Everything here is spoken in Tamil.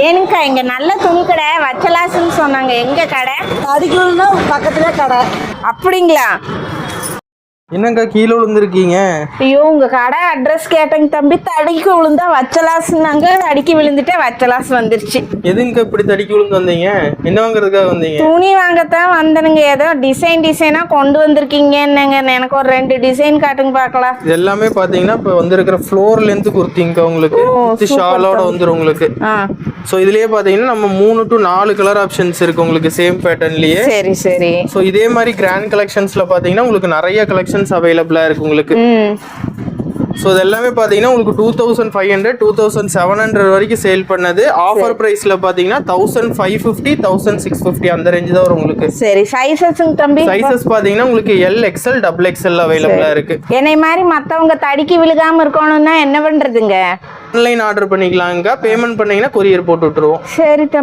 ஏனுக்கா இங்க நல்ல துணி கடை வச்சலாசுன்னு சொன்னாங்க, எங்க கடை? அடிக்கணும்னா பக்கத்துல கடை. அப்படிங்களா? என்னங்கா கீழே விழுந்திருக்கீங்க? ஐயோ, உங்க கடை அட்ரஸ் கேட்டேங்க தம்பி. தடிக்கு விழுந்தா வச்சலாசுன்னாங்க, அடிக்கி விழுந்துட்டே வச்சலாஸ் வந்துருச்சு. எதுங்க இப்படி தடிக்கி விழுந்து வந்தீங்க? என்ன வாங்குறதுக்காக வந்தீங்க? துணி வாங்கத்தான் வந்தனுங்க. ஏதோ டிசைனா கொண்டு வந்திருக்கீங்க. என்னங்க, எனக்கு ஒரு 2 டிசைன் காட்டுங்க பார்க்கலாம். இது எல்லாமே பாத்தீங்கன்னா இப்போ வந்திருக்கிற ஃப்ளோர் லென்த் குர்த்திங்க உங்களுக்கு. ஷாலோட வந்துரும் உங்களுக்கு. ஸோ இதுலயே பாத்தீங்கன்னா நம்ம 3 to 4 கலர் ஆப்ஷன்ஸ் இருக்கு உங்களுக்கு சேம் பேட்டர்ன்லயே. சரி சரி. ஸோ இதே மாதிரி கிராண்ட் கலெக்ஷன்ஸ்ல பாத்தீங்கன்னா உங்களுக்கு நிறைய கலெக்ஷன்ஸ் அவைலபிளா இருக்கு உங்களுக்கு. ஸோ இது எல்லாமே பார்த்தீங்கன்னா உங்களுக்கு 2500 2700 வரைக்கும் சேல் பண்ணது. ஆஃபர் ப்ரைஸில் பார்த்தீங்கன்னா 1550 1650 அந்த ரேஞ்சு தான் வரும் உங்களுக்கு. சரி, சைஸஸ்ங்க தம்பி? சைஸஸ் பார்த்தீங்கன்னா உங்களுக்கு எல் எக்ஸ்எல் டபுள் எக்ஸ்எல் அவைலபிளாக இருக்கு. என்னை மாதிரி மற்றவங்க தடிக்கி விழுகாம இருக்கணும்னா என்ன பண்றதுங்க? ஆன்லைன் ஆர்டர் பண்ணிக்கலாங்க. பேமெண்ட் பண்ணீங்கன்னா கொரியர் போட்டு விட்டுருவோம். சரி தம்பி.